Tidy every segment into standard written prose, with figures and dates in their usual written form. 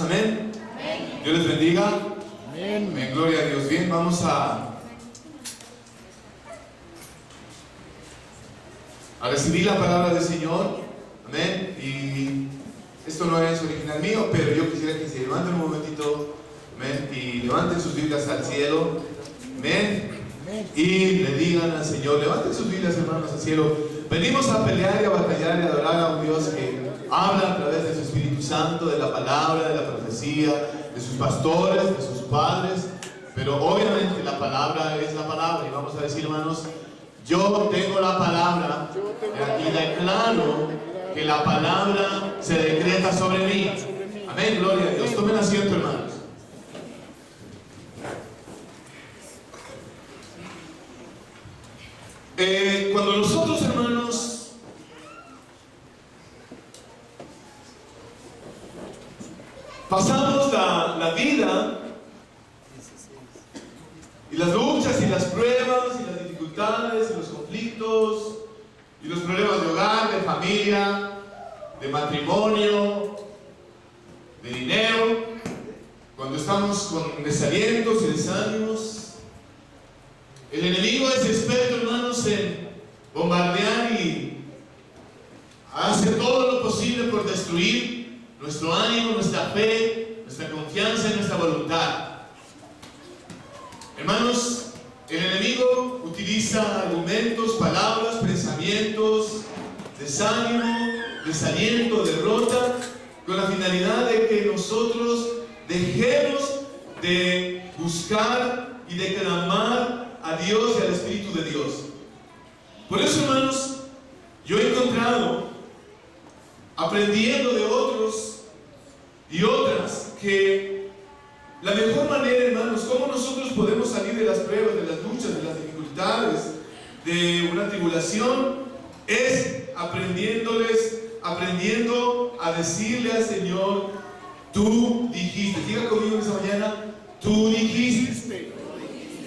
Amén. Amén. Dios les bendiga. Amén. Amén. Gloria a Dios. Bien, vamos a recibir la palabra del Señor. Amén. Y esto no es original mío, pero yo quisiera que se levanten un momentito. Amén. Y levanten sus Biblias al cielo. Amén. Y le digan al Señor, levanten sus Biblias, hermanos, al cielo. Venimos a pelear y a batallar y a adorar a un Dios que habla a través de su Espíritu Santo, de la palabra, de la profecía, de sus pastores, de sus padres. Pero obviamente la palabra es la palabra. Y vamos a decir, hermanos, yo tengo la palabra y declaro que la palabra se decreta sobre mí. Amén, gloria a Dios. Tomen asiento, hermanos. Cuando nosotros, hermanos, pasamos la vida y las luchas y las pruebas y las dificultades y los conflictos y los problemas de hogar, de familia, de matrimonio, de dinero, cuando estamos con desalientos y desánimos, el enemigo es experto, hermanos, en bombardear y hace todo lo posible por destruir nuestro ánimo, nuestra fe, nuestra confianza y nuestra voluntad. Hermanos, el enemigo utiliza argumentos, palabras, pensamientos, desánimo, desaliento, derrota, con la finalidad de que nosotros dejemos de buscar y de clamar a Dios y al Espíritu de Dios. Por eso, hermanos, yo he encontrado, aprendiendo de otros y otras, que la mejor manera, hermanos, cómo nosotros podemos salir de las pruebas, de las luchas, de las dificultades, de una tribulación, es aprendiendo a decirle al Señor, tú dijiste. Diga conmigo esta mañana, tú dijiste.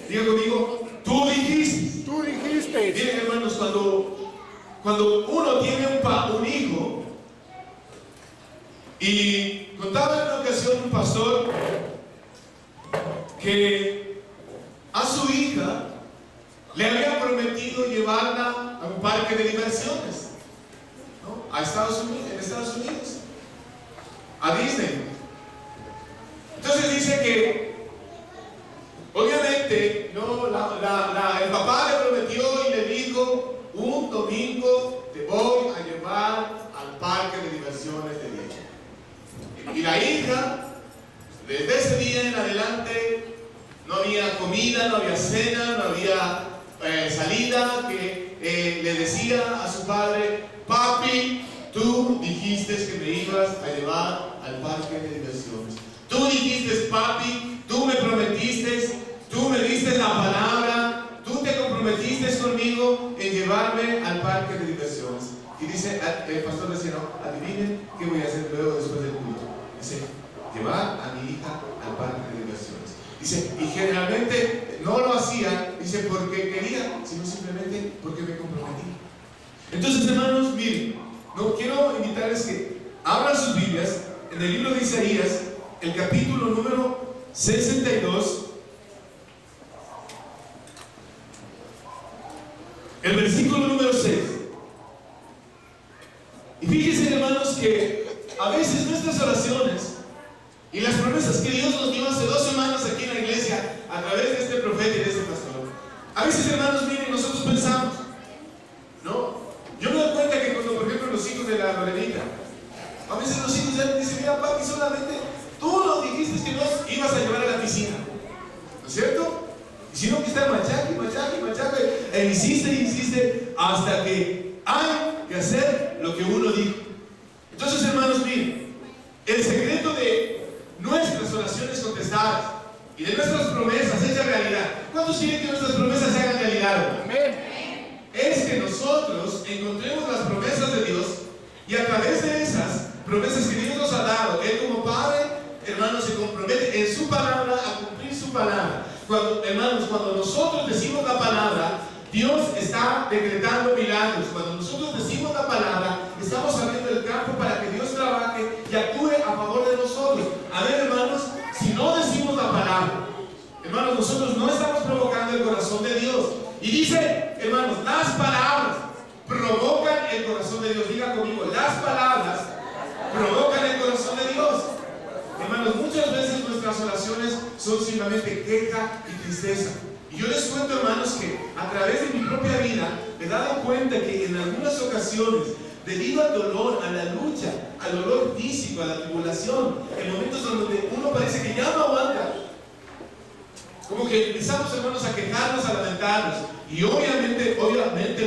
Diga conmigo, tú dijiste. Tú dijiste. Miren, hermanos, cuando uno tiene un hijo, y contaba en una ocasión un pastor que a su hija le había prometido llevarla a un parque de diversiones, ¿no? En Estados Unidos, a Disney. Entonces dice que obviamente, ¿no? El papá le prometió y le dijo, un domingo te voy a llevar al parque de diversiones de Disney. Y la hija, desde ese día en adelante, no había comida, no había cena, no había salida, que le decía a su padre, papi, tú dijiste que me ibas a llevar al parque de diversiones. Tú dijiste, papi, tú me prometiste, tú me diste la palabra, tú te comprometiste conmigo en llevarme al parque de diversiones. Y dice, el pastor decía, no, adivinen qué voy a hacer luego después del culto. Dice, llevar a mi hija al parque de diversiones. Dice, y generalmente no lo hacía, dice, porque quería, sino simplemente porque me comprometí. Entonces, hermanos, miren, no quiero invitarles que abran sus Biblias en el libro de Isaías, el capítulo número 62, el versículo número 6. Y fíjense, hermanos, que a veces nuestras oraciones y las promesas que Dios nos dio hace 2 semanas aquí en la iglesia a través de este profeta y de este pastor, a veces, hermanos, miren, nosotros pensamos, ¿no? Yo me doy cuenta que cuando, por ejemplo, los hijos de la Lorenita, a veces los hijos dicen, mira, papi, solamente tú nos dijiste que nos ibas a llevar a la piscina, ¿no es cierto? Y si no, que está machaque, e insiste hasta que hay que hacer lo que uno dijo. Entonces, hermanos, miren, el secreto de nuestras oraciones contestadas y de nuestras promesas hechas realidad. ¿Cuántos quieren que nuestras promesas se hagan realidad? Amén. Es que nosotros encontremos las promesas de Dios y a través de esas promesas que Dios nos ha dado, Él como Padre, hermanos, se compromete en su palabra a cumplir su palabra. Hermanos, cuando nosotros decimos la palabra, Dios está decretando milagros. Cuando nosotros decimos la palabra, estamos abriendo el campo para que Dios trabaje y actúe a favor sobre nosotros. A ver, hermanos, si no decimos la palabra, hermanos, nosotros no estamos provocando el corazón de Dios. Y dice, hermanos, las palabras provocan el corazón de Dios. Diga conmigo, las palabras provocan el corazón de Dios. Hermanos, muchas veces nuestras oraciones son simplemente queja y tristeza. Y yo les cuento, hermanos, que a través de mi propia vida me he dado cuenta que en algunas ocasiones, debido al dolor, a la lucha, al dolor físico, a la tribulación, en momentos donde uno parece que ya no aguanta, como que empezamos, hermanos, a quejarnos, a lamentarnos. Y obviamente,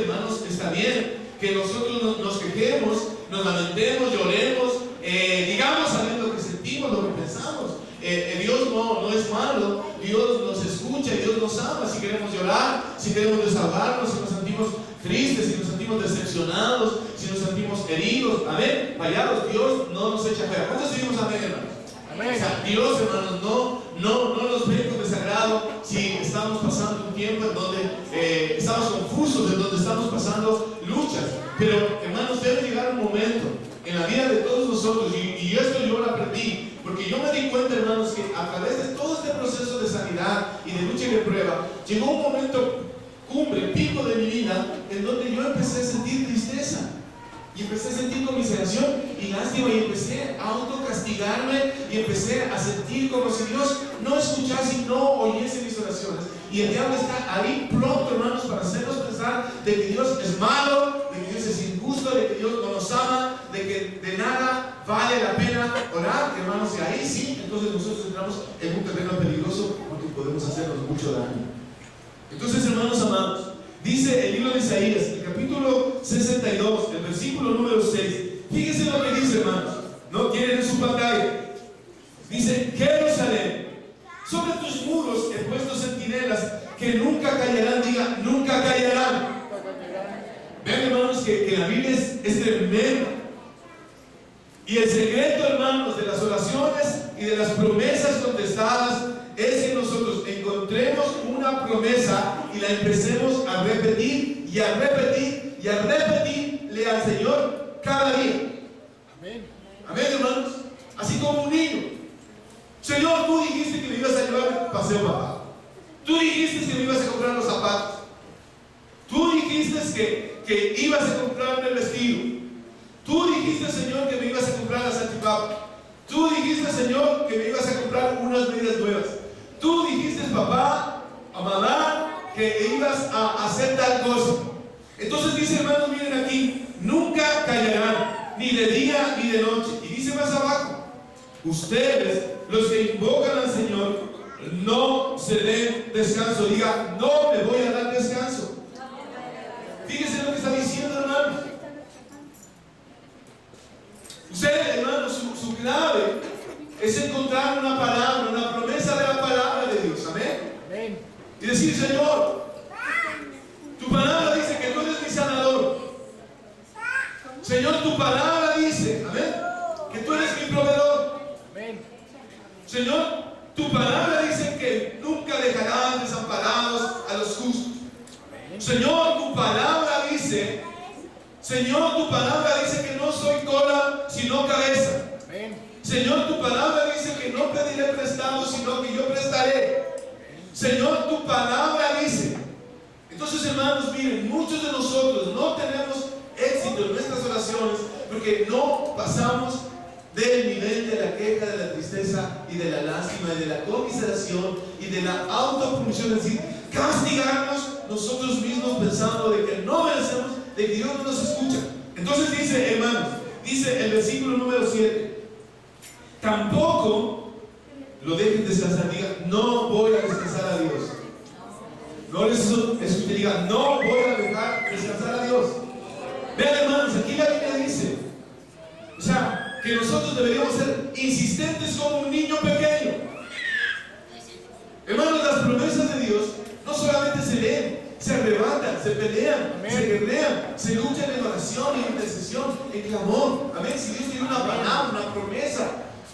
hermanos, está bien que nosotros nos quejemos, nos lamentemos, lloremos, digamos sabiendo lo que sentimos, lo que pensamos. Dios no es malo, Dios nos escucha, Dios nos ama. Si queremos llorar, si queremos desahogarnos, si nos sentimos tristes, si nos sentimos decepcionados, si nos sentimos heridos, amén, fallados, Dios no nos echa fuera. ¿Cuántos decimos amén, hermanos? Amén. O sea, Dios, hermanos, no nos ve con desagrado si estamos pasando un tiempo en donde estamos confusos, en donde estamos pasando luchas. Pero, hermanos, debe llegar un momento en la vida de todos nosotros, y esto yo lo aprendí, porque yo me di cuenta, hermanos, que a través de todo este proceso de sanidad y de lucha y de prueba, llegó un momento cumbre, pico de mi vida, en donde yo empecé a sentir tristeza, y empecé a sentir conmiseración y lástima, y empecé a autocastigarme, y empecé a sentir como si Dios no escuchase y no oyese mis oraciones. Y el diablo está ahí pronto, hermanos, para hacernos pensar de que Dios es malo, de que Dios es injusto, de que Dios no nos ama, de que de nada vale la pena orar, hermanos. Y ahí sí, entonces nosotros entramos en un terreno peligroso, porque podemos hacernos mucho daño. Entonces, hermanos amados, dice el libro de Isaías, el capítulo 62, el versículo número 6. Fíjense lo que dice, hermanos. No tienen en su pantalla. Dice: Jerusalén, sobre tus muros he puesto centinelas que nunca callarán. Diga, nunca callarán. Vean, hermanos, que la Biblia es tremenda. Y el secreto, hermanos, de las oraciones y de las promesas contestadas es que nosotros encontremos una promesa y la empecemos a repetir y a repetir y a repetirle al Señor cada día. Amén. Amén, hermanos. Así como un niño. Señor, tú dijiste que me ibas a llevar al paseo, papá. Tú dijiste que me ibas a comprar los zapatos. Tú dijiste que ibas a comprarme el vestido. Tú dijiste, Señor, que me ibas a comprar la salchipapa. Tú dijiste, Señor, que me ibas a comprar unas medias nuevas. Tú dijiste, papá, a mamá, que ibas a hacer tal cosa. Entonces dice, hermanos, miren aquí, nunca callarán, ni de día ni de noche. Y dice más abajo, ustedes, los que invocan al Señor, no se den descanso. Diga, no me voy a dar descanso. Fíjense lo que está diciendo, hermanos. Ustedes, hermanos, su clave es encontrar una palabra, una promesa de la palabra de Dios. Amén. Amén. Y decir, Señor, tu palabra dice que tú eres mi sanador. Señor, tu palabra dice, amén, que tú eres mi proveedor. Amén. Señor, tu palabra dice que nunca dejarás desamparados a los justos. Señor, tu palabra dice, Señor, tu palabra dice que no soy cola, sino cabeza. Amén. Señor, tu palabra dice que no pediré prestado, sino que yo prestaré. Señor, tu palabra dice. Entonces, hermanos, miren, muchos de nosotros no tenemos éxito en nuestras oraciones porque no pasamos del nivel de la queja, de la tristeza y de la lástima y de la conmiseración y de la autopunición, es decir, castigarnos nosotros mismos pensando de que no merecemos, de que Dios no nos escucha. Entonces dice, hermanos, dice el versículo número 7, tampoco lo dejen descansar. Diga, no voy a descansar a Dios. No les escuche, diga, no voy a dejar descansar a Dios. Vean, hermanos, aquí la Biblia dice, o sea, que nosotros deberíamos ser insistentes como un niño pequeño. Hermanos, las promesas de Dios no solamente se leen, se arrebatan, se pelean, amén, se guerrean, se luchan en oración, en intercesión, en clamor. Amén. Si Dios tiene una palabra, una promesa,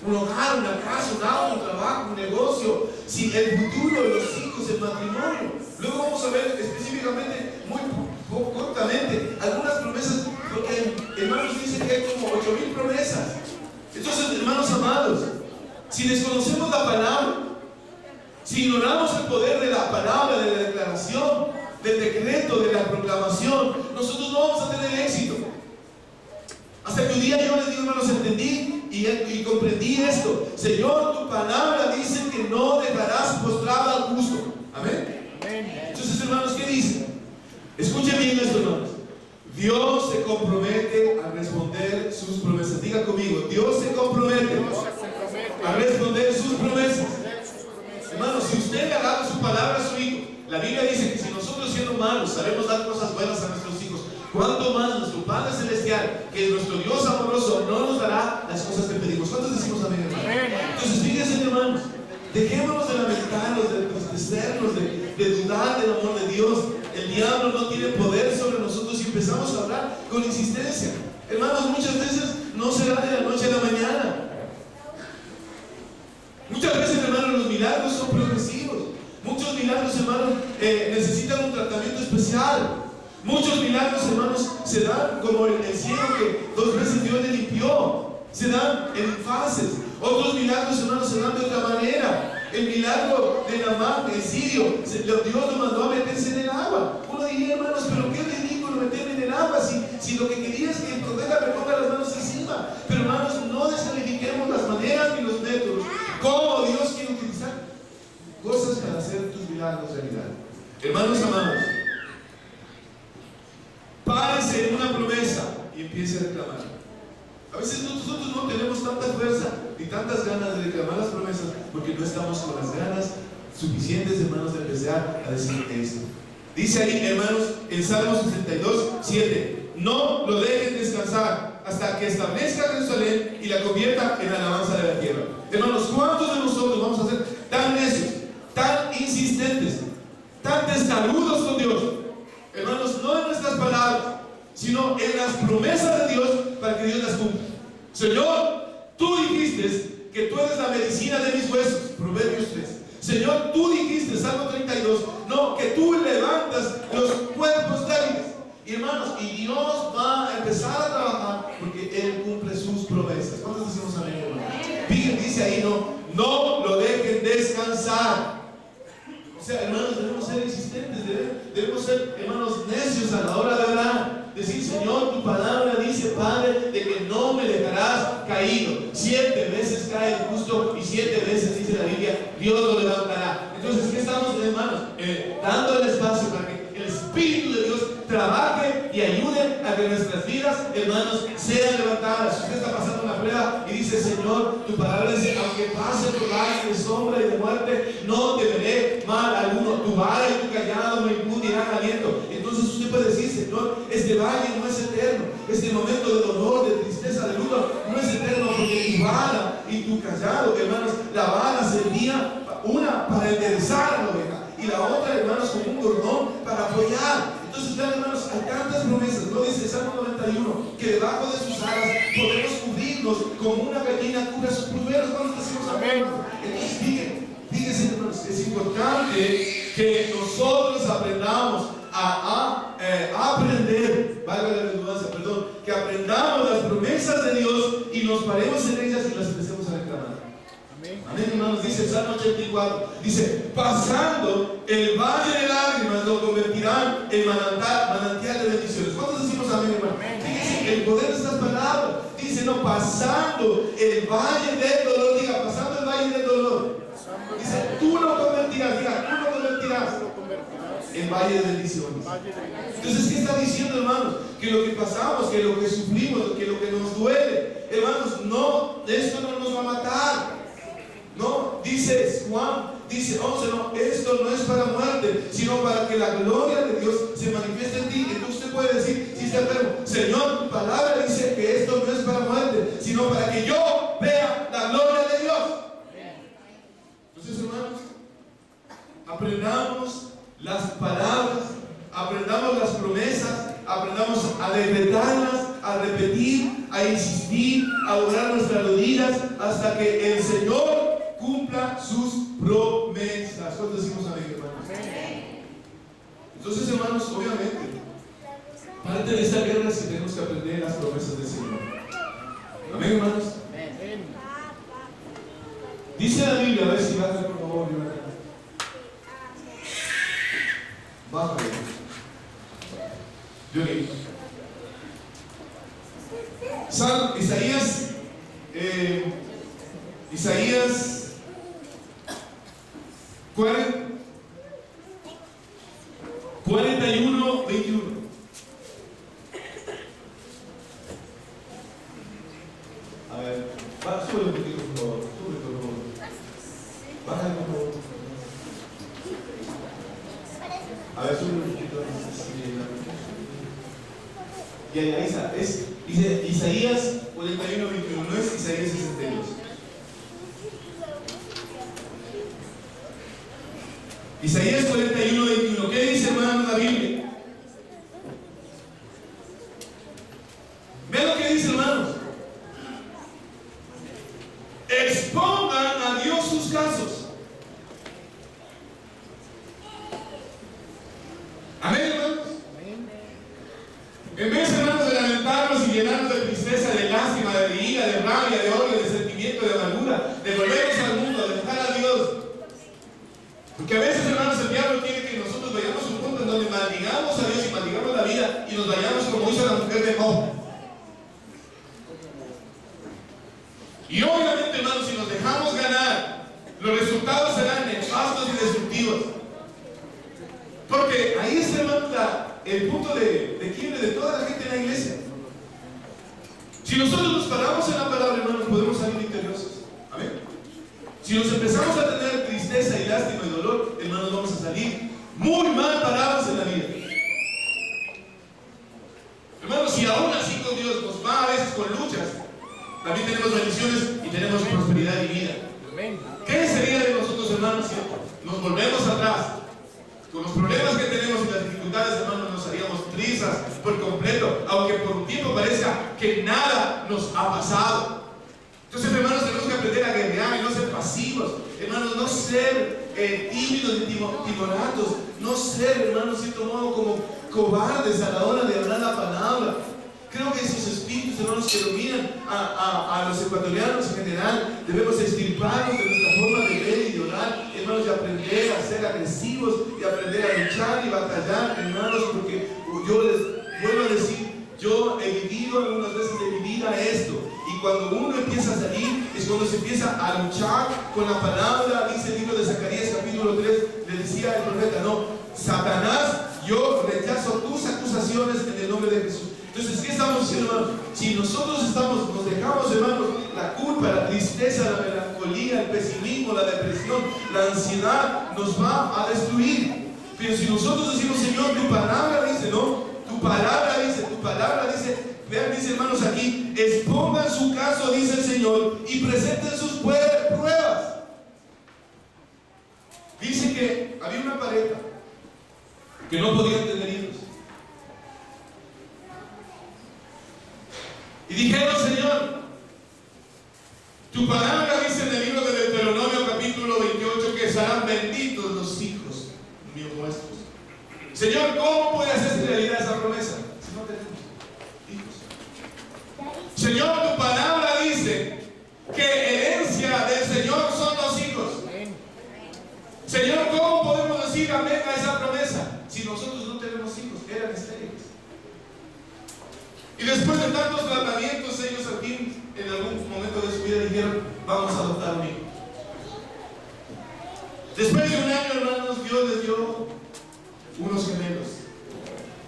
un hogar, una casa, un auto, un trabajo, un negocio, si el futuro de los hijos, el matrimonio. Luego vamos a ver específicamente, muy cortamente, algunas promesas, porque hermanos dicen que hay como 8,000 promesas. Entonces, hermanos amados, si desconocemos la palabra, si ignoramos el poder de la palabra, de la declaración, del decreto, de la proclamación, nosotros no vamos a tener éxito. Hasta que un día yo les digo, hermanos, entendí y comprendí esto. Señor, tu palabra dice que no dejarás postrado al justo. Amén. Entonces, hermanos, ¿qué dice? Escuchen bien esto, hermanos. Dios se compromete a responder sus promesas. Diga conmigo, Dios se compromete a responder sus promesas. Hermanos, si usted le ha dado su palabra a su hijo, la Biblia dice que si nosotros, siendo malos, sabemos dar cosas buenas a nuestros hijos, ¿cuánto más nuestro Padre Celestial, que es nuestro Dios amoroso, no nos dará las cosas que pedimos? ¿Cuántos decimos amén, hermanos? Entonces, fíjense, hermanos, dejémonos de lamentarnos, de entristecernos, de dudar del amor de Dios. El diablo no tiene poder sobre nosotros y empezamos a hablar con insistencia. Hermanos, muchas veces no será de la noche a la mañana. Muchas veces, hermanos, los milagros son progresivos. Muchos milagros, hermanos, necesitan un tratamiento especial. Muchos milagros, hermanos, se dan como el ciego que 2 veces Dios le limpió. Se dan en fases. Otros milagros, hermanos, se dan de otra manera. El milagro de Naamán, el sirio, Dios lo mandó a meterse en el agua. Uno diría, hermanos, pero qué ridículo meterme en el agua si lo que quería es que el profeta me ponga las manos encima. Pero, hermanos, no descalifiquemos las maneras ni los métodos. ¿Cómo Dios quiere utilizar cosas para hacer tus milagros realidad? Hermanos amados, párese en una promesa y empiece a reclamar. A veces nosotros no tenemos tanta fuerza ni tantas ganas de reclamar las promesas porque no estamos con las ganas suficientes, hermanos, de empezar a decir esto. Dice ahí, hermanos, en Salmo 62, 7: no lo dejen descansar hasta que establezca Jerusalén y la convierta en alabanza de la tierra. Hermanos, ¿cuántos de nosotros vamos a ser tan necios, tan insistentes, tan testarudos con Dios? Hermanos, no en nuestras palabras, sino en las promesas de Dios para que Dios las cumpla. Señor, tú dijiste que tú eres la medicina de mis huesos. Proverbios 3. Señor, tú dijiste, Salmo 32, no, que tú levantas los cuerpos débiles. Y hermanos, y Dios va a empezar a trabajar porque Él cumple sus promesas. ¿Cuántos decimos amén, hermanos? Dice ahí, no lo dejen descansar. O sea, hermanos, debemos ser insistentes, debemos ser, hermanos, necios a la hora de orar. Decir, Señor, tu palabra dice, Padre, de que no me dejarás caído. 7 veces cae el justo y 7 veces, dice la Biblia, Dios lo levantará. Entonces, ¿qué estamos, hermanos? Dando el espacio para que el Espíritu de Dios trabaje y ayude a que nuestras vidas, hermanos, sean levantadas. Si usted está pasando una prueba y dice, Señor, tu palabra dice, aunque pase por valle de sombra y de muerte, no temeré mal alguno. Tu vara y tu callado me infundirán aliento. Entonces usted puede decir, Señor, este valle no es eterno, este momento de dolor, de tristeza, de luto, no es eterno, porque tu vara y tu callado, hermanos, la vara servía una para enderezar a la oveja y la otra, hermanos, como un cordón para apoyar. Entonces, vean, hermanos, hay tantas promesas. No dice el Salmo 91 que debajo de sus alas podemos cubrirnos como una gallina cubre sus polluelos. ¿Cuántos decimos amén? Entonces, fíjense, hermanos, es importante que nosotros aprendamos a aprender, valga la redundancia, perdón, que aprendamos las promesas de Dios y nos paremos en ellas y las empecemos a reclamar. Amén, hermanos. Dice el Salmo 84, dice, pasando el valle de lágrimas lo convertirán en manantial de bendiciones. ¿Cuántos decimos amén, hermano? Fíjense el poder de estas palabras. Dice, no, pasando el valle del dolor, diga, pasando el valle del dolor. Dice, tú lo convertirás, diga, tú lo convertirás en valle de bendiciones. Entonces, ¿qué está diciendo, hermanos? Que lo que pasamos, que lo que sufrimos, que lo que nos duele, hermanos, no, esto no nos va a matar. No, dice Juan, dice 11, no, esto no es para muerte, sino para que la gloria de Dios se manifieste en ti. Entonces usted puede decir, si está enfermo, Señor, tu palabra dice que esto no es para muerte, sino para que yo vea la gloria de Dios. Entonces, hermanos, aprendamos las palabras, aprendamos las promesas, aprendamos a decretarlas, a repetir, a insistir, a doblar nuestras rodillas hasta que el Señor cumpla sus promesas. ¿Cuántos decimos amén, hermanos? Entonces, hermanos, obviamente, parte de esta guerra es que tenemos que aprender las promesas del Señor. Amén, hermanos. la Biblia, a ver si baja por favor, Jonathan. Bájale. Johnny. Isaías 41, 21. A ver, sube un poquito, por favor. Sube, por favor. Bájale, por favor. A ver, sube un poquito. Y ahí está. Dice Isaías 41, 21. No es Isaías 62. Isaías 41, 21. ¿Qué dice, hermano, la Biblia? Vean lo que dice, hermanos. Expongan a Dios sus casos. Amén, hermanos. En vez, hermanos, de lamentarnos y llenarnos de tristeza, de lástima, de ira, de rabia, de odio, de sentimiento, de amargura, de volvernos al mundo, de dejar a Dios. Porque a veces, hermanos, el diablo quiere que nosotros vayamos a un punto en donde maldigamos a Dios y maldigamos la vida y nos vayamos como hizo la mujer de Job. Y obviamente, hermanos, si nos dejamos ganar, los resultados serán nefastos y destructivos. Porque ahí está, hermanos, el punto de quiebre de toda la gente en la iglesia. Si nosotros nos paramos en la palabra, hermanos, podemos salir victoriosos. Amén. Si nos empezamos a tener tristeza y lástima y dolor, hermanos, vamos a salir muy mal parados en la vida. Hermanos, si aún así con Dios nos va a veces con luchas, también tenemos bendiciones y tenemos prosperidad y vida. ¿Qué sería de nosotros, hermanos, si nos volvemos atrás? Con los problemas que tenemos y las dificultades, hermanos, nos haríamos trizas por completo, aunque por un tiempo parezca que nada nos ha pasado. Entonces, hermanos, tenemos que aprender a guerrear y no ser pasivos, hermanos, no ser tímidos y timoratos, no ser, hermanos, de cierto modo, como cobardes a la hora de hablar la palabra. Creo que esos espíritus, hermanos, que dominan a los ecuatorianos en general, debemos extirparnos de nuestra forma de ver y de orar, hermanos, y aprender a ser agresivos y aprender a luchar y batallar, hermanos, porque yo les vuelvo a decir, yo he vivido algunas veces de mi vida esto, y cuando uno empieza a salir, es cuando se empieza a luchar con la palabra. Dice el libro de Zacarías capítulo 3, le decía el profeta, no, Satanás, yo rechazo tus acusaciones en el nombre de Jesús. Entonces, ¿qué estamos diciendo, hermanos? Si nosotros nos dejamos, hermanos, la culpa, la tristeza, la melancolía, el pesimismo, la depresión, la ansiedad, nos va a destruir. Pero si nosotros decimos, Señor, tu palabra dice, no, tu palabra dice, vean, dice, hermanos, aquí, expongan su caso, dice el Señor, y presenten sus pruebas. Dice que había una pareja que no podían tener hijos. Y dijeron, Señor, tu palabra dice en el libro de Deuteronomio capítulo 28 que serán benditos los hijos míos nuestros. Señor, ¿cómo puede hacerse realidad esa promesa si no tenemos hijos? Señor, tu palabra dice que herencia del Señor son los hijos. Señor, ¿cómo podemos decir amén a esa promesa si nosotros no tenemos hijos? Eran estériles. Y después de tantos tratamientos, ellos al fin, en algún momento de su vida, dijeron, vamos a adoptar un hijo. Después de un año, hermanos, Dios les dio unos gemelos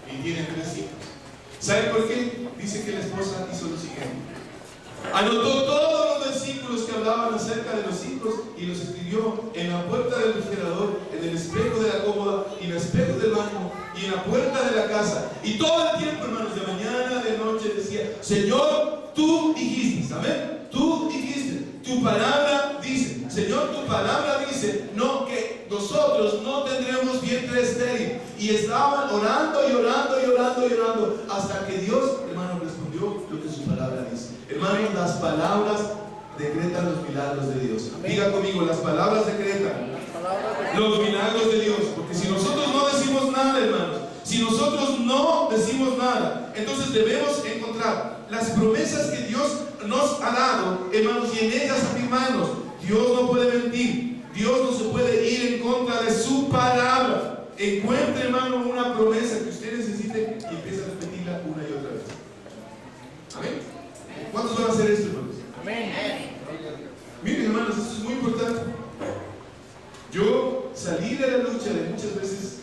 y tienen 3 hijos. ¿Saben por qué? Dice que la esposa hizo lo siguiente. Anotó todos los versículos que hablaban acerca de los hijos y los escribió en la puerta del refrigerador, en el espejo de la cómoda y en el espejo del baño y en la puerta de la casa. Y todo el tiempo, hermanos, de mañana, de noche, decía, Señor, tú dijiste, amén, tú dijiste, tu palabra dice, Señor, tu palabra dice, no, que nosotros no tendremos vientre estéril. Y estaban orando y orando y orando y orando hasta que Dios, hermano, respondió lo que su palabra dice. Hermanos, las palabras decretan los milagros de Dios. Amén. Diga conmigo, las palabras decretan los milagros de Dios. Porque si nosotros no decimos nada, hermanos, si nosotros no decimos nada, entonces debemos encontrar las promesas que Dios nos ha dado, hermanos, y en ellas afirmarnos. Dios no puede mentir. Dios no se puede ir en contra de su palabra. Encuentre, hermano, una promesa que usted necesite y empiece a repetirla una y otra vez. Amén. ¿Cuántos van a hacer esto, hermanos? Amén. Miren, hermanos, esto es muy importante. Yo salí de la lucha de muchas veces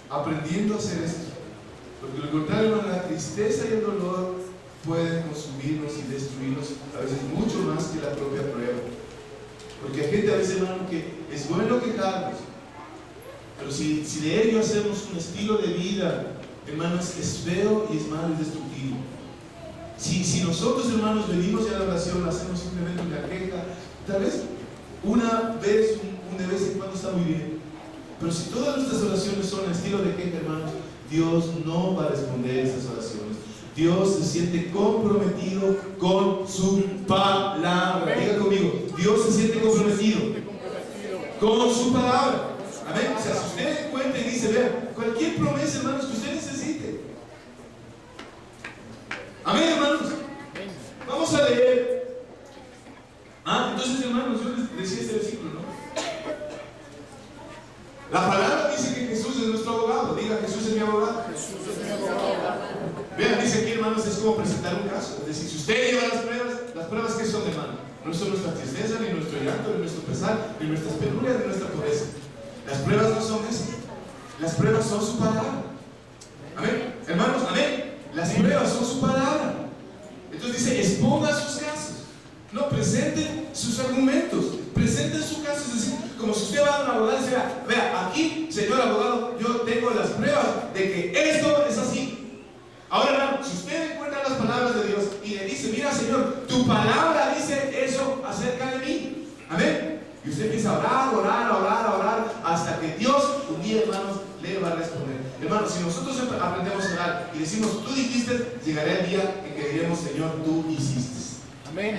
aprendiendo a hacer esto. Porque lo contrario, hermano, la tristeza y el dolor pueden consumirnos y destruirnos a veces mucho más que la propia prueba. Porque hay gente a veces, hermano, que es bueno quejarnos, pero si de ello hacemos un estilo de vida, hermanos, es feo y es malo y destructivo. Si nosotros, hermanos, venimos ya a la oración, hacemos simplemente una queja, tal vez una vez, de vez en cuando está muy bien. Pero si todas nuestras oraciones son estilo de queja, hermanos, Dios no va a responder esas oraciones. Dios se siente comprometido con su palabra. Diga conmigo, Dios se siente comprometido con su palabra. Amén. O sea, si usted cuenta y dice, vean, cualquier promesa, hermanos, que usted necesite. Amén, hermanos. Vamos a leer. Entonces, hermanos, yo les decía este versículo, ¿no? La palabra dice que Jesús es nuestro abogado. Diga, Jesús es mi abogado. Vean, dice aquí, hermanos, es como presentar un caso. Es decir, si usted lleva las pruebas que son, hermano, no son nuestra tristeza, ni nuestro llanto, ni nuestro pesar, ni nuestras penurias, ni nuestra pobreza. Las pruebas no son eso. Las pruebas son su palabra. Amén. Hermanos, amén. Las pruebas son su palabra. Entonces dice, exponga sus casos. No, presenten sus argumentos. Presenten su caso. Es decir, como si usted va a un abogado y dice, vea, aquí, señor abogado, yo tengo las pruebas de que esto es así. Ahora, hermano, si usted encuentra las palabras de Dios y le dice, mira, Señor, tu palabra dice eso acerca de mí. Amén. Y usted empieza a orar, hasta que Dios un día, hermanos, le va a responder. Hermanos, si nosotros aprendemos a orar y decimos, tú dijiste, llegará el día en que diremos, Señor, tú hiciste. Amén.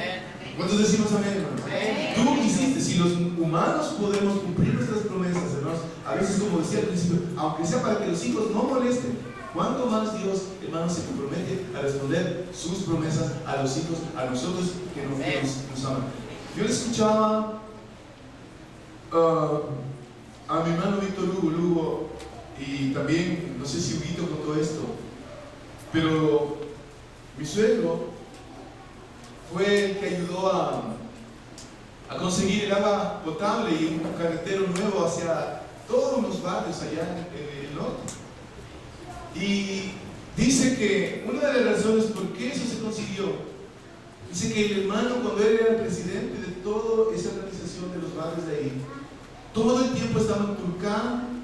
¿Cuántos decimos amén, hermanos? Amén. Tú hiciste. Si los humanos podemos cumplir nuestras promesas, hermanos, a veces, como decía al principio, aunque sea para que los hijos no molesten, ¿cuánto más Dios, hermanos, se compromete a responder sus promesas a los hijos, a nosotros que nos aman? Yo le escuchaba a mi hermano Víctor Lugo, y también, no sé si Huguito contó esto, pero mi suegro fue el que ayudó a conseguir el agua potable y un carretero nuevo hacia todos los barrios allá en el norte. Y dice que una de las razones por qué eso se consiguió, dice que el hermano, cuando él era el presidente de toda esa organización de los barrios de ahí, todo el tiempo estaba en Tulcán,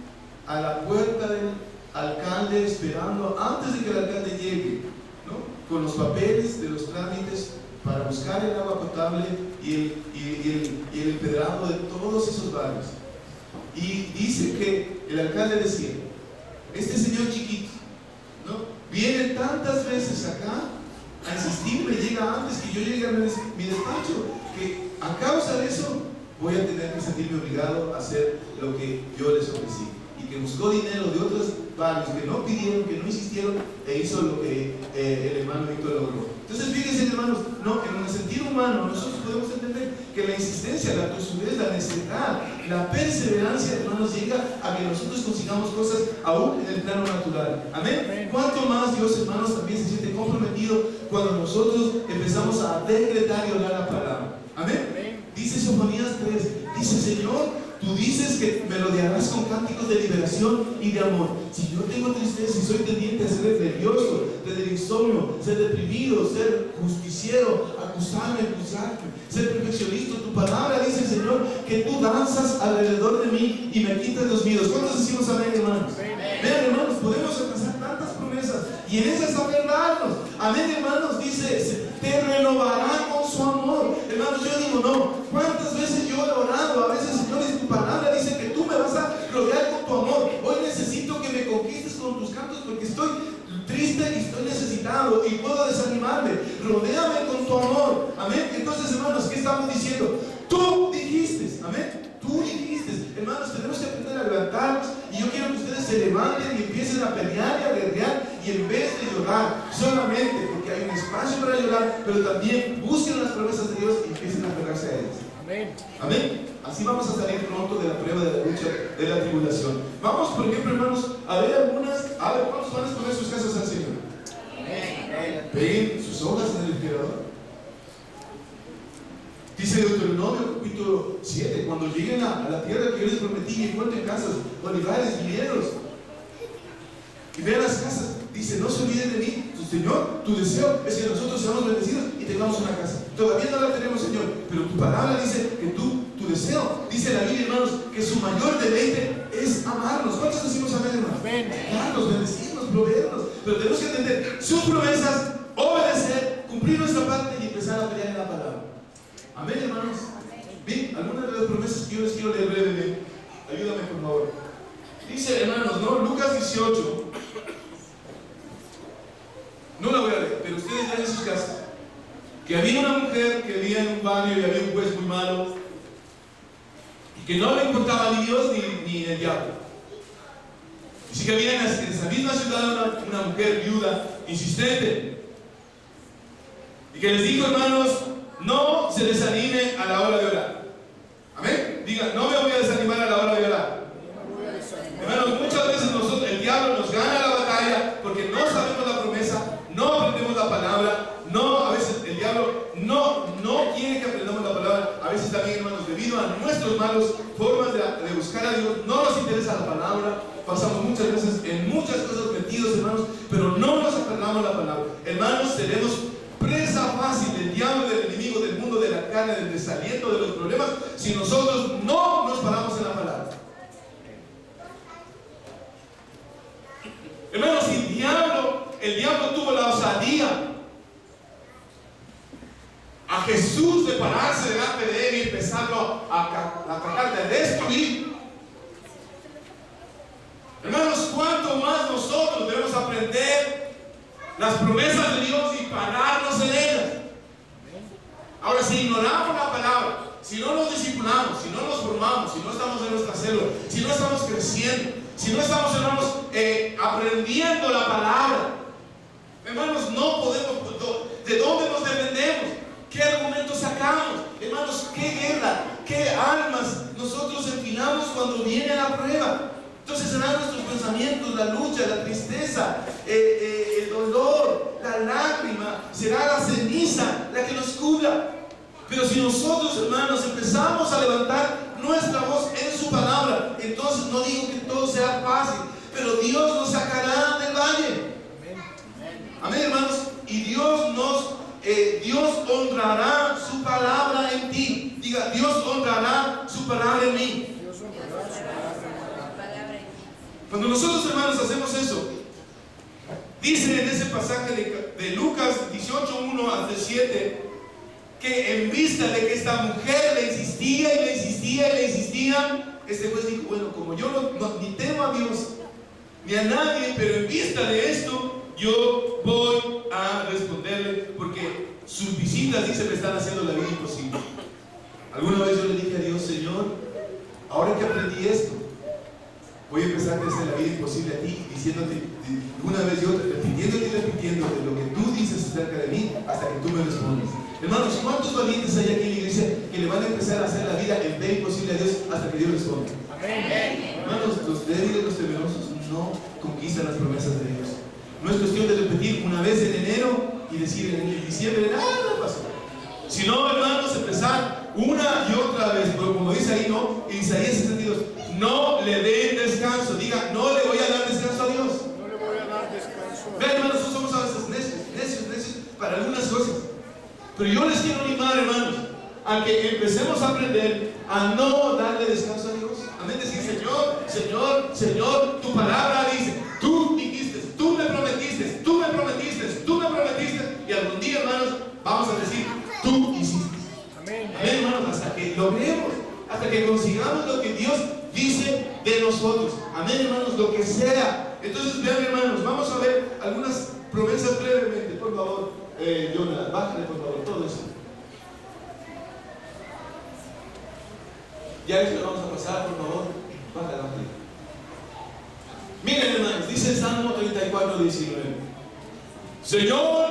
a la puerta del alcalde, esperando antes de que el alcalde llegue, ¿no? Con los papeles de los trámites para buscar el agua potable y el empedrado de todos esos barrios. Y dice que el alcalde decía, este señor chiquito, ¿no? Viene tantas veces acá a insistirme, llega antes que yo llegue a mi despacho, que a causa de eso voy a tener que sentirme obligado a hacer lo que yo les ofrecí. Y que buscó dinero de otros barrios que no pidieron, que no insistieron, e hizo lo que el hermano Víctor logró. Entonces, fíjense, hermanos, no, en el sentido humano, nosotros podemos entender que la insistencia, la tosudez, la necesidad, la perseverancia, hermanos, llega a que nosotros consigamos cosas aún en el plano natural. Amén. Amén. ¿Cuánto más Dios, hermanos, también se siente comprometido cuando nosotros empezamos a decretar y orar la palabra? Amén. Amén. Dice Sofonías 3, dice, Señor, tú dices que me rodearás con cánticos de liberación y de amor. Si yo tengo tristeza y soy tendiente a ser religioso, tener insomnio, ser deprimido, ser justiciero, acusarme, ser perfeccionista, tu palabra dice, Señor, que tú danzas alrededor de mí y me quitas los miedos. ¿Cuántos decimos amén, hermanos? Vean, hermanos, podemos alcanzar tantas promesas y en esas aferrarnos. Amén, hermanos, dice, te renovará con su amor. Hermanos, yo digo, no, ¿cuántas veces yo he orado? A veces, Señor, tu palabra dice que tú me vas a rodear con tu amor. Hoy necesito que me conquistes con tus cantos porque estoy triste y estoy necesitado y puedo desanimarme. Rodéame con tu amor. Amén. Entonces, hermanos, ¿qué estamos diciendo? Tú dijiste, amén. Tú dijiste, hermanos, tenemos que aprender a levantarnos y yo quiero que ustedes se levanten y empiecen a pelear y a guerrear y en vez de llorar solamente porque hay un espacio para llorar, pero también busquen las promesas de Dios y empiecen a aferrarse a ellas. Amén. Amén. Así vamos a salir pronto de la prueba, de la lucha, de la tribulación. Vamos, por ejemplo, hermanos, a ver algunas. A ver, ¿cuántos van a exponer sus casas al Señor? Peguen sus hojas en el refrigerador. Dice Deuteronomio capítulo 7, cuando lleguen a la tierra que yo les prometí y encuentren casas, olivares, viñedos, y vean las casas, dice, no se olviden de mí, tu Señor, tu deseo es que nosotros seamos bendecidos y tengamos una casa. Todavía no la tenemos, Señor, pero tu palabra dice que tu deseo, dice la Biblia, hermanos, que su mayor deleite es amarnos. ¿Cuántos decimos amén, hermanos? Amén. Amarnos, bendecirnos, proveernos, pero tenemos que entender sus promesas, obedecer, cumplir nuestra parte y empezar a pelear en la palabra. Amén, hermanos. Bien, algunas de las promesas que yo les quiero leer brevemente. Ayúdame, por favor. Dice, hermanos, ¿no? Lucas 18. No la voy a leer, pero ustedes lean en sus casas. Que había una mujer que vivía en un barrio y había un juez muy malo y que no le importaba ni Dios ni el diablo. Dice que había en esa misma ciudad una mujer viuda, insistente, y que les dijo, hermanos, no se desanime a la hora de orar. Amén. Diga, no me voy a desanimar a la hora de orar. Hermanos, muchas veces el diablo nos gana la batalla porque no sabemos la promesa, no aprendemos la palabra, a veces el diablo no quiere que aprendamos la palabra. A veces también, hermanos, debido a nuestras malas formas de buscar a Dios, no nos interesa la palabra. Pasamos muchas veces en muchas cosas metidos, hermanos, pero no nos aprendamos la palabra. Hermanos, seremos presa fácil del diablo, del enemigo, del mundo, de la carne, del desaliento, de los problemas, si nosotros no nos paramos en la palabra. Hermanos, si el diablo tuvo la osadía a Jesús de pararse delante de él y empezarlo a tratar de destruir, hermanos, cuánto más nosotros debemos aprender las promesas de Dios y pararnos en ellas. Ahora, si ignoramos la palabra, si no nos discipulamos, si no nos formamos, si no estamos en nuestra célula, si no estamos creciendo, si no estamos, hermanos, aprendiendo la palabra, hermanos, no podemos. ¿De dónde nos defendemos? ¿Qué argumentos sacamos? Hermanos, ¿qué guerra, qué armas nosotros enfilamos cuando viene la prueba? Entonces serán nuestros pensamientos, la lucha, la tristeza, el dolor, la lágrima, será la ceniza la que nos cubra. Pero si nosotros, hermanos, empezamos a levantar nuestra voz en su palabra, entonces no digo que todo sea fácil, pero Dios nos sacará del valle. Amén, hermanos. Y Dios honrará su palabra en ti. Diga, Dios honrará su palabra en mí. Cuando nosotros, hermanos, hacemos eso, dice en ese pasaje de Lucas 18:1 al 7, que en vista de que esta mujer le insistía y le insistía y le insistía, este juez dijo, bueno, como yo ni temo a Dios ni a nadie, pero en vista de esto yo voy a responderle, porque sus visitas, dice, me están haciendo la vida imposible. Alguna vez yo le dije a Dios, Señor, ahora que aprendí esto, voy a empezar a hacer la vida imposible a ti, diciéndote una vez y otra, repitiéndote lo que tú dices acerca de mí, hasta que tú me respondas. Hermanos, ¿cuántos valientes hay aquí en la iglesia que le van a empezar a hacer la vida en vez imposible a Dios hasta que Dios responda? Amén. Hermanos, los débiles, los temerosos no conquistan las promesas de Dios. No es cuestión de repetir una vez en enero y decir en diciembre, nada pasó. Sino, hermanos, empezar una y otra vez, pero como dice ahí, no, en Isaías 62, no le den descanso. Diga, no le voy a dar descanso a Dios. No le voy a dar descanso. Vean, hermanos, nosotros somos a veces necios para algunas cosas. Pero yo les quiero animar, hermanos, a que empecemos a aprender a no darle descanso a Dios. Amén. Decir, Señor, Señor, Señor, tu palabra dice, tú dijiste, tú me prometiste, tú me prometiste, tú me prometiste. Y algún día, hermanos, vamos a decir, tú hiciste. Amén. Amén, hermanos, hasta que logremos, hasta que consigamos lo que Dios dice de nosotros. Amén, hermanos, lo que sea. Entonces, vean, hermanos, vamos a ver algunas promesas brevemente, por favor. Jonathan, bájale, por favor, todo eso. Ya esto vamos a pasar, por favor. Bájale. Miren, hermanos, dice el Salmo 34:19. Señor,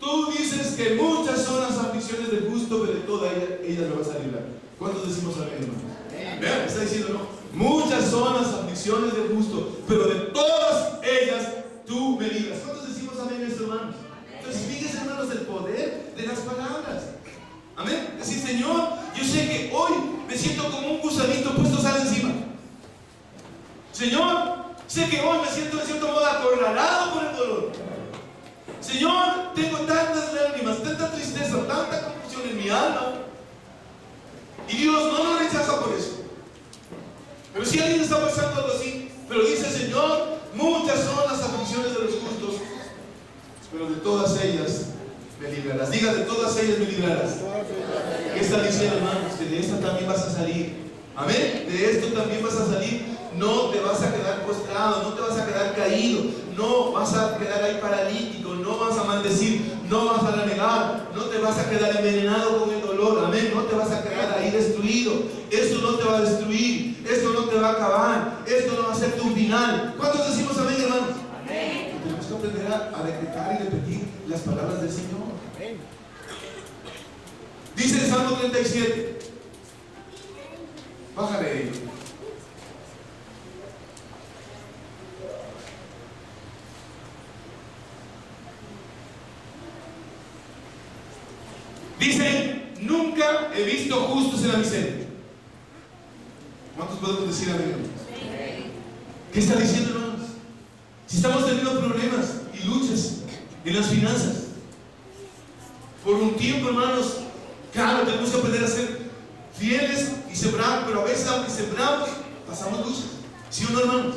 tú tú dices que muchas son las aflicciones del justo, pero de todas ellas me vas a librar. ¿Cuántos decimos amén, hermanos? Vean, está diciendo, no. Muchas son las aflicciones del justo, pero de todas ellas tú me libras. ¿Cuántos decimos amén, hermanos? Entonces, fíjense, hermanos, el poder de las palabras. Amén. Decir, Señor, yo sé que hoy me siento como un gusanito puesto sal encima. Señor, sé que hoy me siento de cierto modo acorralado por el dolor. Señor, tengo tantas lágrimas, tanta tristeza, tanta confusión en mi alma. Y Dios no lo rechaza por eso. Pero si alguien está pasando algo así, pero dice, Señor, muchas son las aflicciones de los justos, pero de todas ellas me librarás. Diga, de todas ellas me librarás. ¿Qué está diciendo, hermanos? Que de esta también vas a salir. Amén. De esto también vas a salir. No te vas a quedar postrado, no te vas a quedar caído, no vas a quedar ahí paralítico, no vas a maldecir, no vas a renegar, no te vas a quedar envenenado con el dolor. Amén. No te vas a quedar ahí destruido. Esto no te va a destruir, esto no te va a acabar, esto no va a ser tu final. ¿Cuántos decimos amén, hermanos? Amén. Tenemos que aprender a decretar y repetir las palabras del Señor. Amén. Dice el Salmo 37. Bájale ahí. Dice, nunca he visto justos en la miseria. ¿Cuántos podemos decir amén? ¿Qué está diciendo, hermanos? Si estamos teniendo problemas y luchas en las finanzas, por un tiempo, hermanos, claro, tenemos que aprender a ser fieles y sembrar, pero a veces aunque sembramos, pasamos luchas. ¿Sí o no, hermanos?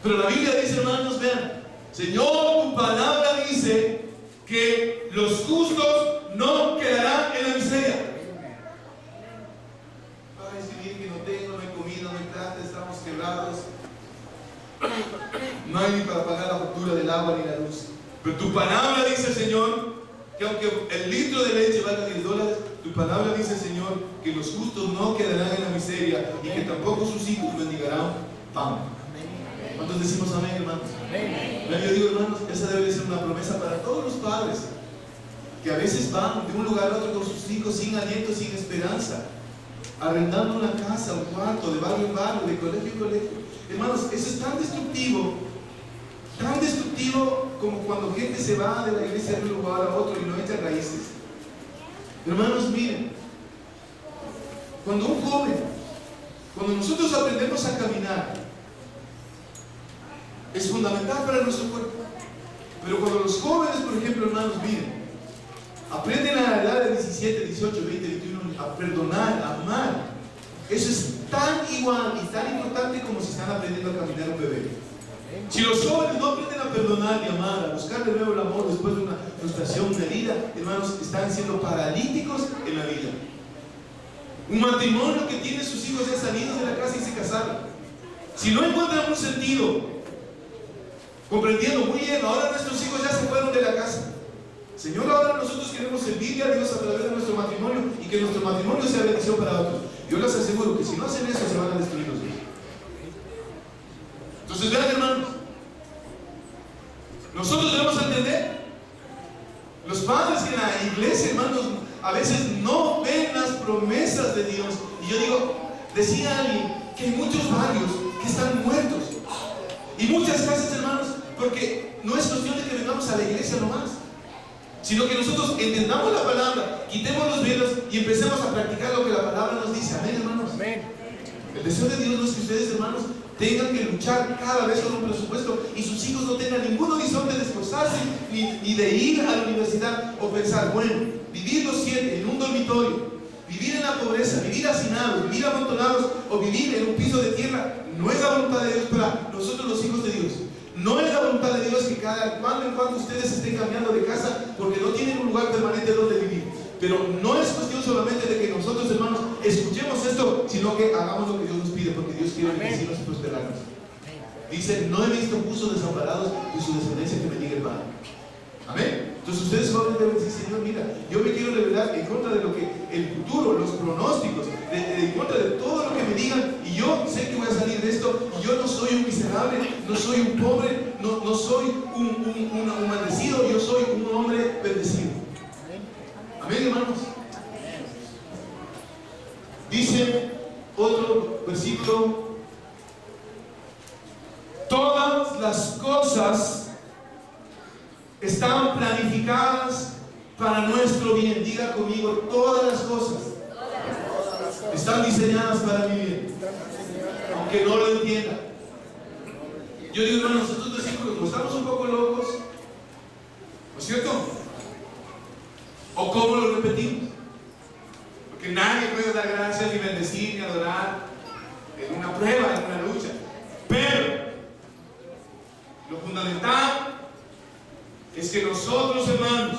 Pero la Biblia dice, hermanos, vean, Señor, tu palabra dice que los justos no quedarán en la miseria. Ay, si bien que no tengo, no hay comida, no hay plata, estamos quebrados, no hay ni para pagar la factura del agua ni la luz. Pero tu palabra dice, Señor, que aunque el litro de leche valga $10, tu palabra dice, Señor, que los justos no quedarán en la miseria y que tampoco sus hijos mendigarán pan. ¿Cuántos decimos amén, hermanos? Amén. Yo digo, hermanos, esa debe ser una promesa para todos los padres que a veces van de un lugar a otro con sus hijos sin aliento, sin esperanza, arrendando una casa, un cuarto, de barrio en barrio, de colegio en colegio. Hermanos, eso es tan destructivo como cuando gente se va de la iglesia de un lugar a otro y no echa raíces. Hermanos, miren, cuando nosotros aprendemos a caminar, es fundamental para nuestro cuerpo. Pero cuando los jóvenes, por ejemplo, hermanos, miren, aprenden a la edad de 17, 18, 20, 21 a perdonar, a amar, eso es tan igual y tan importante como si están aprendiendo a caminar un bebé. Si los jóvenes no aprenden a perdonar y amar, a buscar de nuevo el amor después de una frustración, una herida, hermanos, están siendo paralíticos en la vida. Un matrimonio que tiene sus hijos ya salidos de la casa y se casaron, si no encuentran un sentido, comprendiendo muy bien, ahora nuestros hijos ya se fueron de la casa, Señor, ahora nosotros queremos servirle a Dios a través de nuestro matrimonio y que nuestro matrimonio sea bendición para otros. Yo les aseguro que si no hacen eso, se van a destruir los hijos. Entonces, vean, hermanos, nosotros debemos entender, los padres en la iglesia, hermanos, a veces no ven las promesas de Dios. Y yo digo, decía alguien que hay muchos barrios que están muertos y muchas casas, hermanos, porque no es cuestión de que vengamos a la iglesia nomás, sino que nosotros entendamos la palabra, quitemos los velos y empecemos a practicar lo que la palabra nos dice. Amén, hermanos. Amén. El deseo de Dios no es que ustedes, hermanos, tengan que luchar cada vez con un presupuesto y sus hijos no tengan ningún horizonte de esforzarse ni de ir a la universidad o pensar, bueno, vivir los 7 en un dormitorio, vivir en la pobreza, vivir hacinados, vivir amontonados o vivir en un piso de tierra, no es la voluntad de Dios para nosotros los hijos de Dios. No es la voluntad de Dios que cada cuando en cuando ustedes estén cambiando de casa porque no tienen un lugar permanente donde vivir. Pero no es cuestión solamente de que nosotros, hermanos, escuchemos esto, sino que hagamos lo que Dios nos pide, porque Dios quiere bendecirnos y prosperarnos. Dice, no he visto justos desamparados y su descendencia que me diga el Padre. Amén. Entonces ustedes jóvenes deben decir, Señor, mira, yo me quiero revelar en contra de lo que el futuro, los pronósticos, en contra de todo lo que me digan, y yo sé que voy a salir de esto, y yo no soy un miserable, no soy un pobre, no soy un maldecido, yo soy un hombre bendecido. Amén, hermanos. Dice otro versículo: todas las cosas están planificadas para nuestro bien. Diga conmigo, todas las cosas están diseñadas para mi bien, aunque no lo entienda. Yo digo, hermanos, estos versículos, como estamos un poco locos, ¿no es cierto? ¿O cómo lo repetimos? Porque nadie puede dar gracias, ni bendecir, ni adorar en una prueba, en una lucha. Pero lo fundamental es que nosotros, hermanos,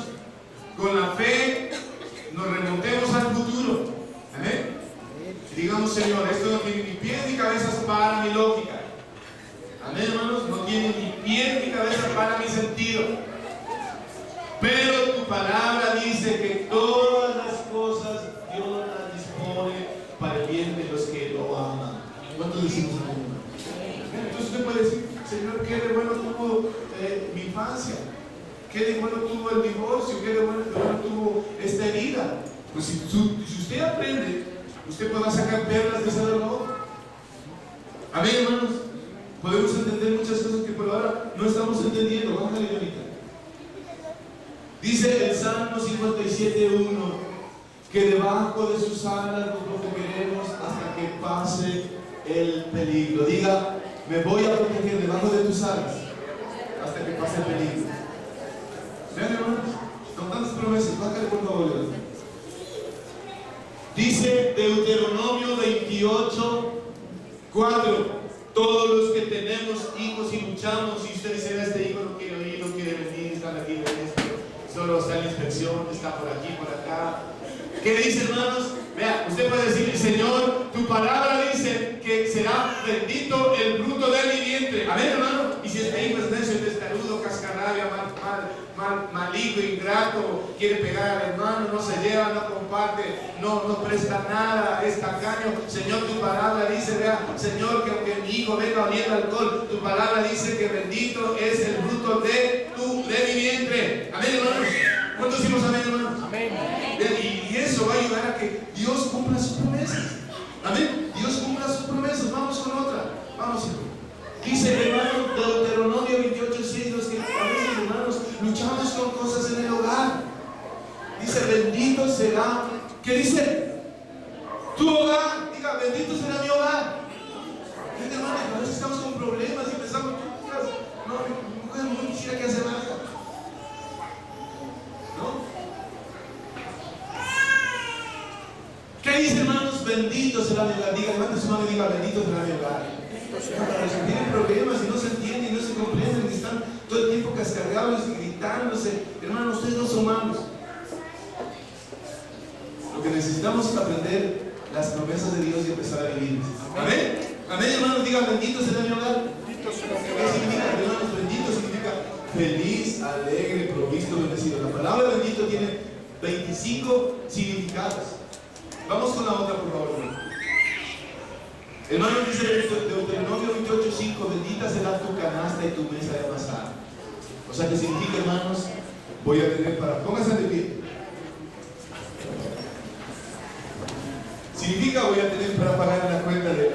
con la fe nos remontemos al futuro. ¿Amén? Y digamos, Señor, esto no tiene ni pies ni cabezas para mi lógica. Amén, hermanos, no tiene ni pies ni cabezas para mi sentido. Pero tu palabra dice que todas las cosas Dios las dispone para el bien de los que lo aman. ¿Cuántos decimos amén? Entonces usted puede decir, Señor, qué de bueno tuvo mi infancia, qué de bueno tuvo el divorcio, qué de bueno tuvo esta herida. Pues si usted aprende, usted podrá sacar perlas de ese dolor. Amén, hermanos. Podemos entender muchas cosas que por ahora no estamos entendiendo. Bájale ahorita. Dice el Salmo 57:1 que debajo de sus alas nos protegeremos hasta que pase el peligro. Diga, me voy a proteger debajo de tus alas hasta que pase el peligro. Vean, hermanos, con tantas promesas. Bájale por favor. Dice Deuteronomio 28:4. Todos los que tenemos hijos y luchamos, y usted dice, este hijo no quiere oír, no quiere venir, están aquí de esto, solo está en la inspección, está por aquí, por acá. ¿Qué dice, hermanos? Vea, usted puede decir, Señor, tu palabra dice que será bendito el fruto de mi vientre. Amén, hermano. Y si este hijo es necio, testarudo, cascarrabia, maligno, ingrato, quiere pegar al hermano, no se lleva, no comparte, no presta nada, es tacaño. Señor, tu palabra dice, vea, Señor, que aunque mi hijo venga oliendo alcohol, tu palabra dice que bendito es el fruto de mi vientre. Amén, hermanos. ¿Cuántos decimos amén, hermanos? Amén. Y eso va a ayudar a que Dios cumpla sus promesas. Amén. Dios cumpla sus promesas. Vamos con otra. Vamos, hijo. Dice el hermano Deuteronomio 28:6, los que a veces, hermanos, luchamos con cosas en el hogar. Dice, bendito será. ¿Qué dice? Tu hogar. Diga, bendito será mi hogar. Gente, hermano, a veces estamos con problemas y pensamos, no, mi mujer no quisiera que hace nada. ¿No? ¿Qué dice, hermanos? Bendito será mi hogar. Diga, levante su mano y diga, bendito será mi hogar. Para los que tienen problemas y no se entienden y no se comprenden y están todo el tiempo cascargados y gritándose, hermanos, ustedes no son humanos. Lo que necesitamos es aprender las promesas de Dios y empezar a vivirlas. Amén. Amén, hermanos. Diga, bendito será mi hogar. ¿Qué significa, hermanos? Bendito significa feliz, alegre, provisto, bendecido. La palabra bendito tiene 25 significados. Vamos con la otra, por favor. Hermano, dice Deuteronomio 28:5, bendita será tu canasta y tu mesa de amasar. O sea que significa, hermanos, voy a tener para, pónganse de pie. Significa voy a tener para pagar la cuenta del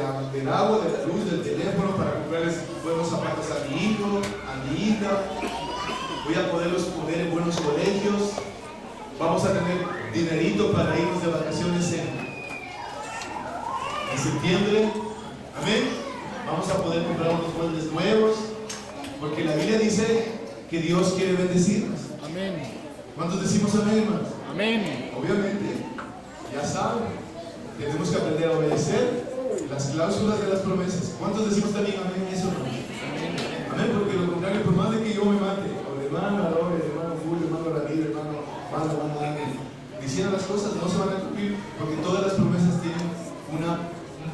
agua, de la luz, del teléfono, para comprarles buenos zapatos a mi hijo, a mi hija. Voy a poderlos poner en buenos colegios. Vamos a tener dinerito para irnos de vacaciones en septiembre. Amén. Vamos a poder comprar unos muebles nuevos, porque la Biblia dice que Dios quiere bendecirnos. Amén. ¿Cuántos decimos amén, hermanos? Amén. Obviamente, ya saben, tenemos que aprender a obedecer las cláusulas de las promesas. ¿Cuántos decimos también amén? Eso no. Amén, porque lo contrario, por más de que yo me mate, o el hermano Aarón, el hermano Julio, el hermano Ramiro, el hermano Ángel, diciendo las cosas, no se van a cumplir, porque todas las promesas tienen un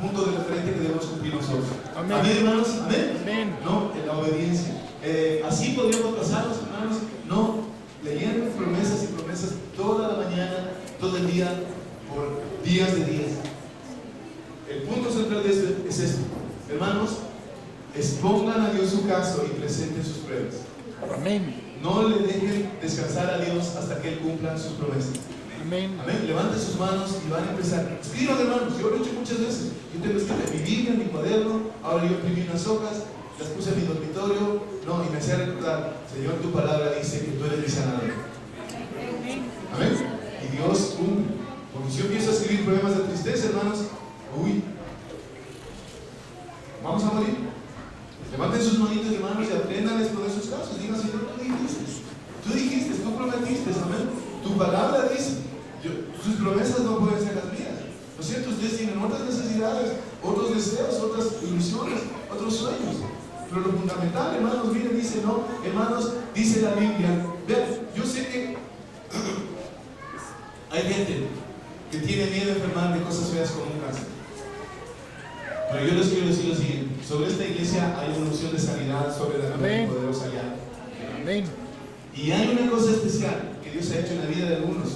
punto de referencia que debemos cumplir nosotros. Amén. Amén, hermanos. Amén. Amén. No, en la obediencia. Así podríamos pasarnos, hermanos, no leyendo promesas y promesas toda la mañana, todo el día, por días de días. El punto central de esto es esto, hermanos. expongan a Dios su caso y presenten sus pruebas. Amén. No le dejen descansar a Dios hasta que Él cumpla sus promesas. Amén. Amén. Levanten sus manos y van a empezar. Escriban, hermanos. Yo lo he hecho muchas veces. Yo tengo escrito en mi Biblia, en mi cuaderno. Ahora yo imprimí unas hojas, las puse en mi dormitorio. No, y me hacía recordar: Señor, tu palabra dice que tú eres mi sanador. Amén. Y Dios cumple. Porque si yo empiezo a escribir problemas de tristeza, hermanos, uy, vamos a morir. Levanten sus manitos, hermanos, y aprendan a exponer sus casos. Digan: Señor, tú dijiste, tú prometiste, amén. Tu palabra dice. Sus promesas no pueden ser las mías. ¿No es cierto? Ustedes tienen otras necesidades, otros deseos, otras ilusiones, otros sueños. Pero lo fundamental, hermanos, miren, dice, no, hermanos, dice la Biblia. Vean, yo sé que hay gente que tiene miedo a enfermar de cosas feas como un cáncer. Pero yo les quiero decir lo siguiente: sobre esta iglesia hay una unción de sanidad sobrenaturalmente poderosa ya. Amén. Y hay una cosa especial que Dios ha hecho en la vida de algunos.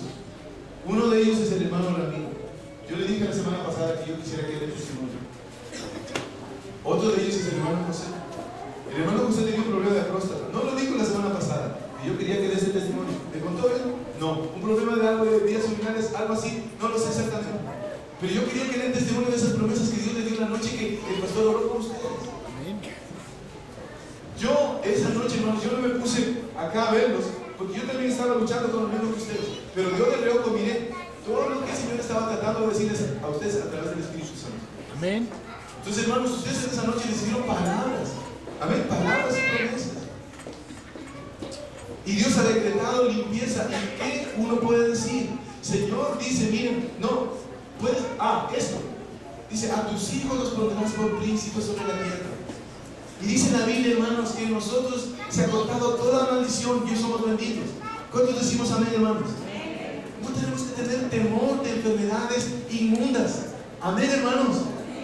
Uno de ellos es el hermano Ramiro. Yo le dije la semana pasada que yo quisiera que él dé testimonio. Otro de ellos es el hermano José. El hermano José tenía un problema de próstata. No lo dijo la semana pasada. Y yo quería que dé ese testimonio. ¿Me contó él? No. Un problema de algo de vías urinarias, algo así. No lo sé exactamente. Pero yo quería que dé testimonio de esas promesas que Dios le dio la noche que el pastor oró con ustedes. Amén. Yo, esa noche, hermanos, yo no me puse acá a verlos, porque yo también estaba luchando con lo mismo que ustedes. Pero yo de reojo miré todo lo que el Señor estaba tratando de decirles a ustedes a través del Espíritu Santo. Amén. Entonces, hermanos, ustedes en esa noche recibieron palabras. Amén, palabras y promesas. Y Dios ha decretado limpieza. ¿Y qué uno puede decir? Señor dice: miren, no, puedes, esto. Dice: a tus hijos los pondrás por príncipes sobre la tierra. Y dice la Biblia, hermanos, que en nosotros se ha cortado toda maldición y hoy somos benditos. ¿Cuántos decimos amén, hermanos? No tenemos que tener temor de enfermedades inmundas. Amén, hermanos.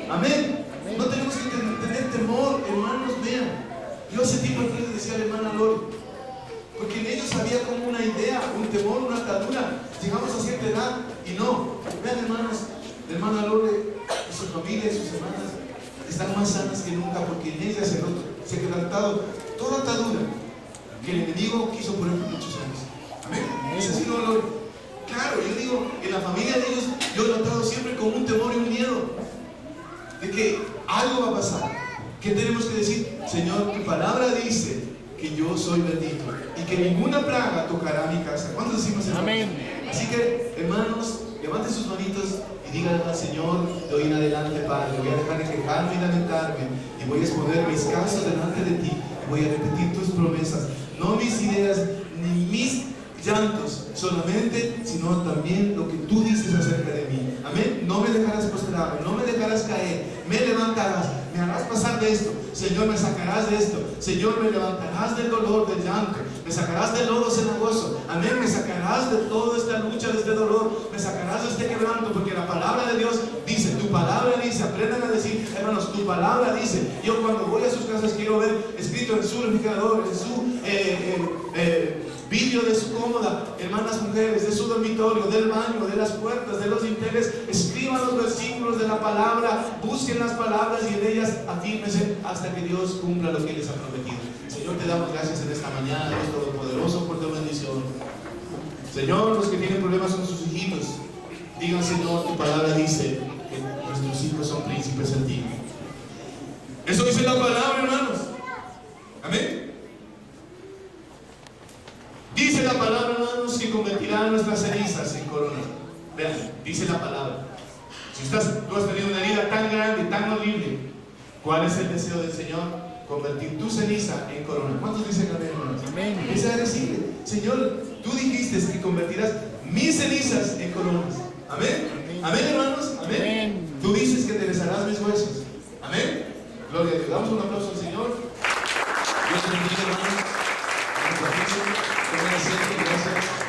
Amén. No tenemos que tener temor, hermanos. Vean, yo hace tiempo atrás le decía a la hermana Lori, porque en ellos había como una idea, un temor, una atadura. Llegamos a cierta edad y no. Vean, hermanos, la hermana Lori y su familia y sus hermanas están más sanas que nunca, porque en ellas se ha quebrantado toda atadura que el enemigo quiso poner por muchos años. Amén. ¿Es así, no, Lord? Claro, yo digo, en la familia de ellos, yo he tratado siempre con un temor y un miedo de que algo va a pasar. ¿Qué tenemos que decir? Señor, tu palabra dice que yo soy bendito y que ninguna plaga tocará mi casa. ¿Cuántos decimos eso? Amén. Así que, hermanos, levanten sus manitos y díganle al Señor: de hoy en adelante, Padre, voy a dejar de quejarme y lamentarme y voy a exponer mis casos delante de ti y voy a repetir tus promesas, no mis ideas ni mis llantos solamente, sino también lo que tú dices acerca de mí. Amén. No me dejarás postrarme, no me dejarás caer, me levantarás, me harás pasar de esto. Señor, me sacarás de esto. Señor, me levantarás del dolor, del llanto, me sacarás del lodo cenagoso. Amén. Me sacarás de toda esta lucha, de este dolor, me sacarás de este quebranto, porque la palabra de Dios dice, tu palabra dice, aprendan a decir, hermanos, tu palabra dice. Yo cuando voy a sus casas quiero ver escrito en su refrigerador, en su vídeo de su cómoda, hermanas mujeres, de su dormitorio, del baño, de las puertas, de los dinteles, escriban los versículos de la palabra, busquen las palabras y en ellas afírmense hasta que Dios cumpla lo que Él les ha prometido. Señor, te damos gracias en esta mañana, Dios Todopoderoso, por tu bendición. Señor, los que tienen problemas con sus hijitos, digan: Señor, tu palabra dice que nuestros hijos son príncipes en ti. Eso dice la palabra, hermanos. Amén. Dice la palabra, hermanos, que convertirá nuestras cenizas en coronas. Vean, dice la palabra. Si tú has tenido una herida tan grande, tan horrible, ¿cuál es el deseo del Señor? Convertir tu ceniza en corona. ¿Cuántos dicen amén, hermanos? Amén. Empieza a decirle: Señor, tú dijiste que convertirás mis cenizas en coronas. Amén. Amén, hermanos. Amén. Amén. Tú dices que enderezarás mis huesos. Amén. Gloria a Dios. Damos un aplauso al Señor. Dios te bendiga, hermanos. Gracias.